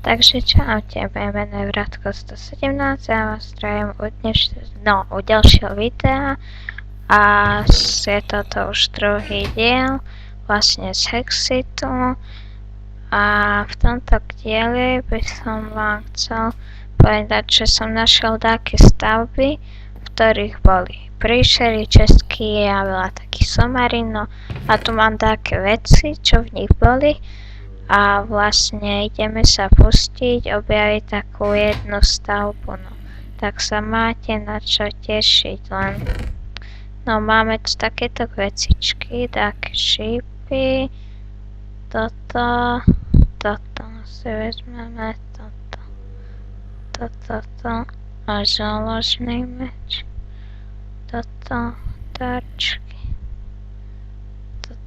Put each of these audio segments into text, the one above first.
Takže čaute, moje meno je Vratko 117 a ja vás zdravím u ďalšieho videa a je toto už druhý diel vlastne z Hexitu a v tomto dieli by som vám chcel povedať, že som našiel také stavby, v ktorých boli príšery, čestky a veľa takých somarino a tu mám také veci, čo v nich boli. A vlastne ideme sa pustiť, objaviť takú jednu stavbu, no. Tak sa máte na čo tešiť, len no máme tu takéto vecičky, také šípy, toto si vezmeme, toto a záložný meč, toto tarčky.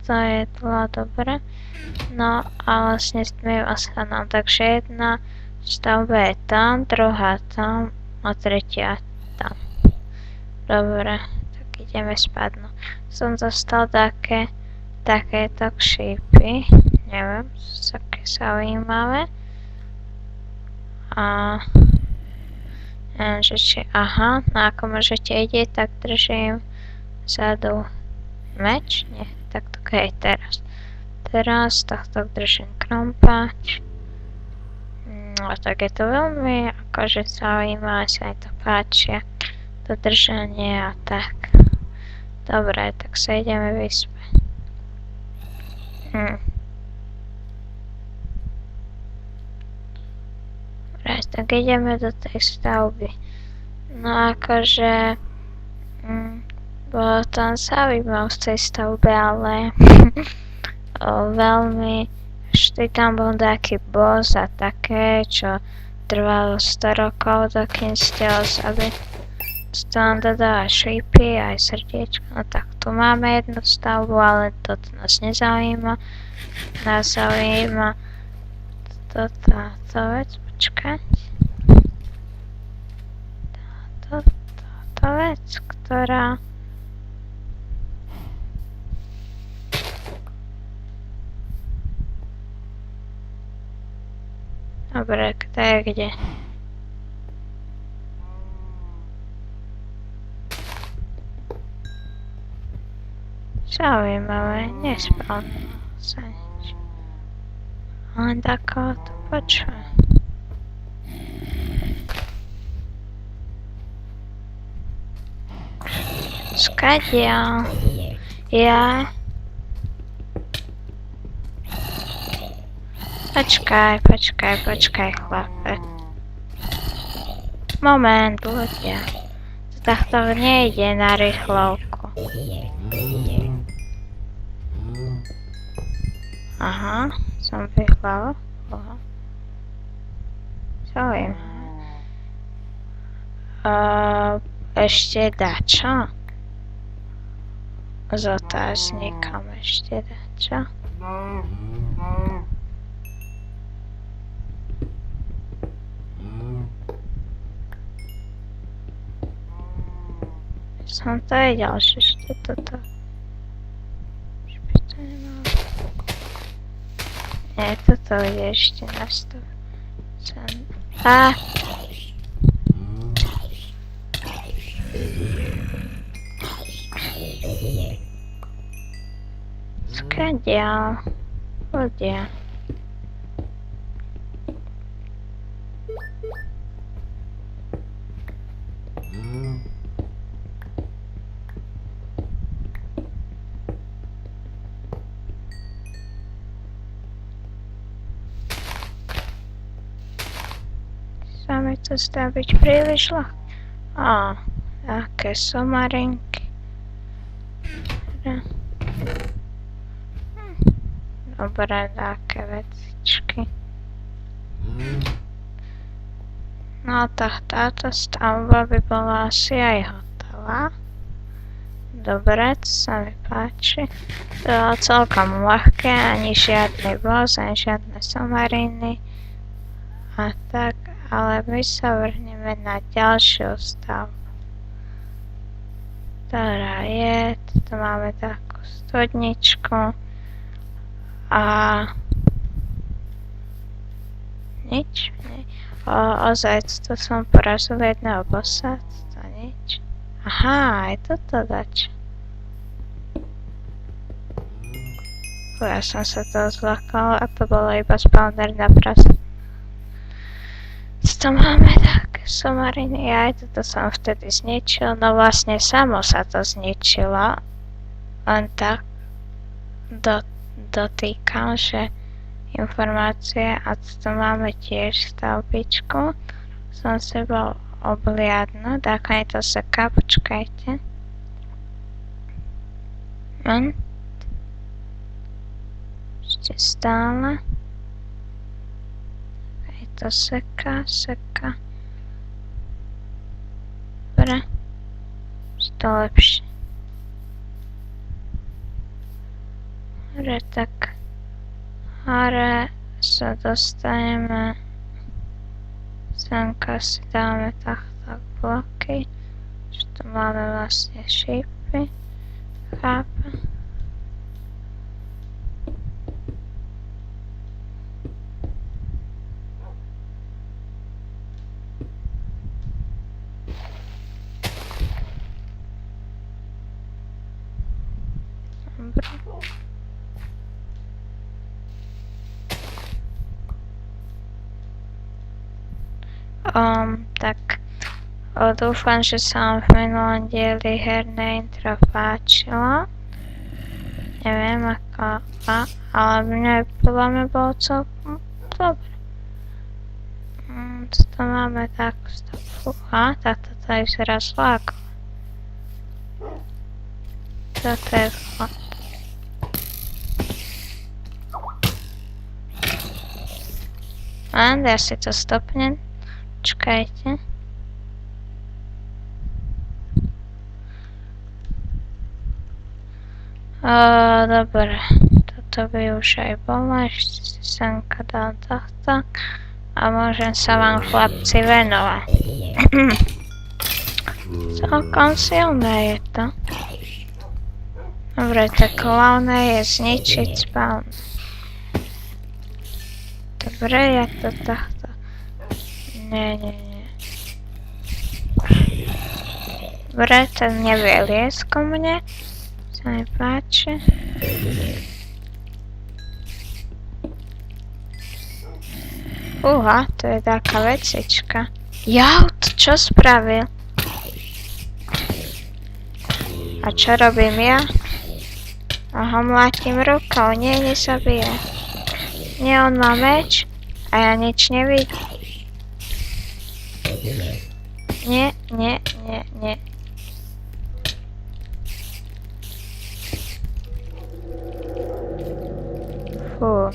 To je dlho dobre. No a vlastne stmievam sa nám. Takže jedna stavba je tam, druhá tam a tretia tam. Dobre, tak ideme spať. No. Som dostal takéto šípy. Neviem, sú také zaujímavé. A neviem, že či... Aha, no ako môžete vidieť, tak držím vzadu meč. Nie, tak to je teraz. Teraz tohto držím krompáč. No tak je to veľmi akože zaujímavé, sa mi to páči. To držanie a tak. Dobre, tak sa ideme vyspať. Dobre, tak ideme do tej stavby. No akože... bolo tam zaujímavé v tej stavbe, ale... veľmi, vždy tam bol taký boss a také, čo trvalo 100 rokov, dokým ste ho zabili. Tam dodáva šípy aj srdiečko, no tak tu máme jednu stavbu, ale toto nás nezaujíma. Nás zaujíma táto vec, počkať. Táto vec, ktorá... Dobre, kto je kde? Zaujímavé, nespal sa nič. Len takého to počujem. Skadiaľ? Ja... Počkaj, chlape. Moment, ľudia. To takto nejde na rýchlovku. Aha, som vychlal. Zaujímavé. Ešte dačo? S otáznikom ešte dačo? Som to vedel, že ešte toto. Nie, toto je ešte na 100%. Skadiaľ. Ľudia. Sa mi to zdá byť príliš ľahké. Také somarinky. Dobre, také vecičky. No tak táto stavba by bola asi aj hotová. Dobre, to sa mi páči. To bolo celkom ľahké, ani žiadny boss, ani žiadne somariny. A tak, ale my sa vrhneme na ďalšiu stavbu. Ktorá je, tu máme takú studničku a nič. Ozaj, to som porazil jedného bossa, to nič. Aha, aj toto dač. Ja som sa toho zlakala a to bolo iba spawner na prasa. To máme tak, somariny, aj toto som vtedy zničil, no vlastne samo sa to zničilo. Len tak dotýkam, že informácie a tu máme tiež stavbičku. Som si bol obliadnúť, ako je to seká, počkajte. Ešte stále. Je to seká. Dobre. Je to lepšie. Dobre, tak hore sa dostaneme. Semka si dáme takto bloky. Že tu máme vlastne šípy. Chápe? Tak dúfam, že sa vám v minulom dieli herné intro páčilo. Neviem ako, ale mne podľa mňa bolo celkom dobre. To máme takú stopku. Tak toto je zraz láko. Toto je vchod. Ja si to stopnem. Čakajte. Dobre. Toto by už aj bolo. Ešte si semka dal takto. A môžem sa vám chlapci venovať. Celkom silné je to. Dobre, tak hlavné je zničiť spawn. Dobre, ja to takto. Nie. Dobre, ten nevie liesť ko mne. Sa mi páči. To je taká vecička. Jau, čo spravil? A čo robím ja? A ho mlátim rukou, nie sa bije. Nie, on má meč a ja nič nevidím. Nie. Fú.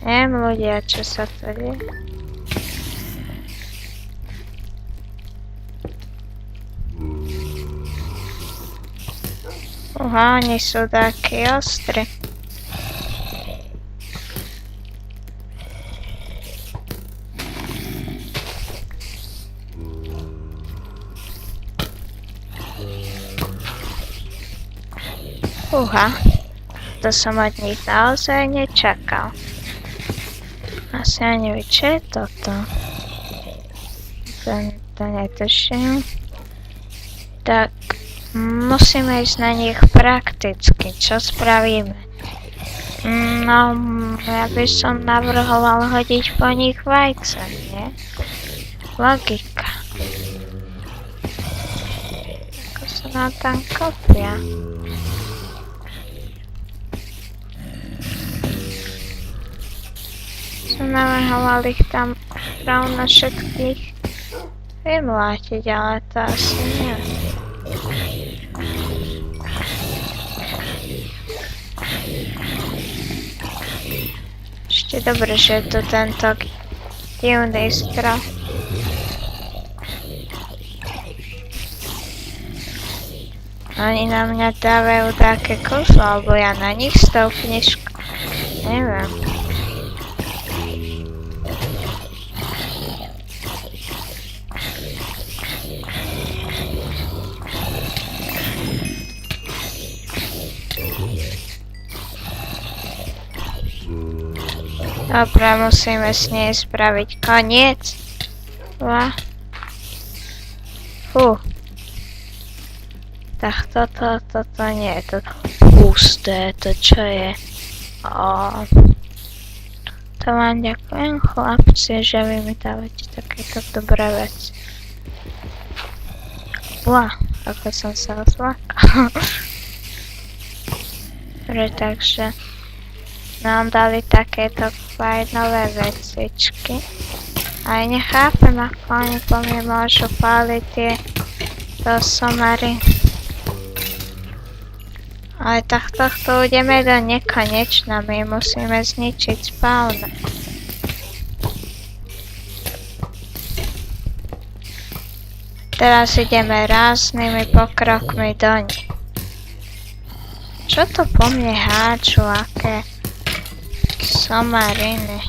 Neviem ľudia, čo sa to deje. Oni sú takí ostri. To som od nich naozaj nečakal. Asi ani neviem, čo je toto. To netuším. Tak, musíme ísť na nich prakticky. Čo spravíme? No, ja by som navrhoval hodiť po nich vajce, nie? Logika. Ako sa nám tam kopia? Som navrhoval ich tam rovno všetkých vymlátiť, ale to asi nie. Ešte dobre, že je tu tento divný strop. Oni na mňa dávajú také kuslo, alebo ja na nich s tou knižkou. Neviem. Dobre, musíme s nej spraviť koniec. Fú. Tak toto nie je to husté, to čo je. To vám ďakujem, chlapci, že vy mi dávate takéto dobré veci. Ako som sa zlakal. Takže nám dali takéto fajnové vecičky. Aj nechápem, ako oni po mne môžu páliť tie somary. Ale takto ideme do nekonečna, my musíme zničiť spawner. Teraz ideme ráznými pokrokmi doň. Čo to po mne hádžu, aké somariny?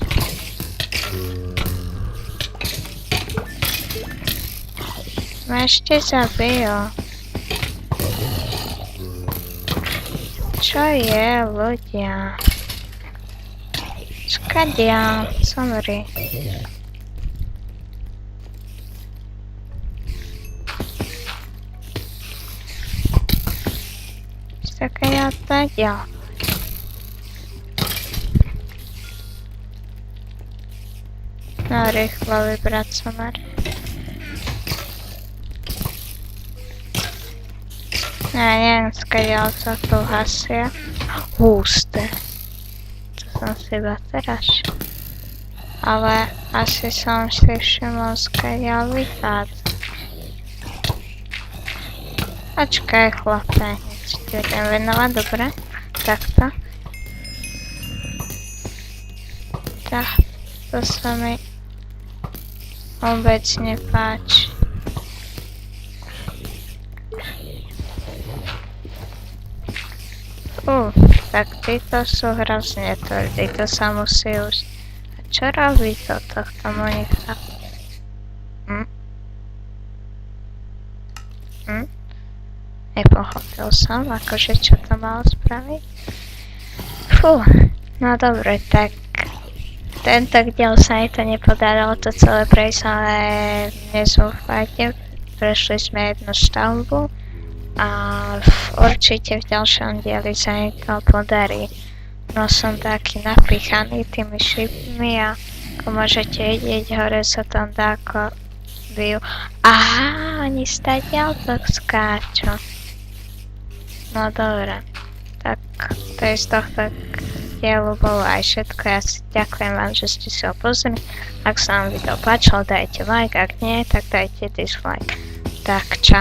Ma ešte zabijú. Čo je, ľudia? Skadiaľ, somri. Skadiaľ, tadiaľ. No, rýchlo vybrať somari. Ja neviem, skadiaľ sa tu hasia. Husté. To som si iba teraz. Ale asi som si všimol, skadiaľ vychádza. Počkaj, chlape, hneď ti budem venovať, dobre? Takto. Tak, to sa mi vôbec nepáči. Tak títo sú hrozne tvrdí, to sa musí už... A čo robí toto? K tomu nechápem. Nepochopil som, akože čo to malo spraviť. Fú, no dobre, tak... Tento diel sa mi to nepodarilo to celé prejsť, ale nezúfajte. Prešli sme jednu stavbu. A určite v ďalšom dieli sa mi to podarí. No som taký napíchaný tými šipmi a ako môžete vidieť, hore sa tam dá ako bijú. Aha, oni stadiaľ to skáču. No dobre, tak to je z tohto dielu bolo aj všetko. Ja si ďakujem vám, že ste si ho pozreli. Ak sa vám video páčilo, dajte like, ak nie, tak dajte dislike. Tak čau.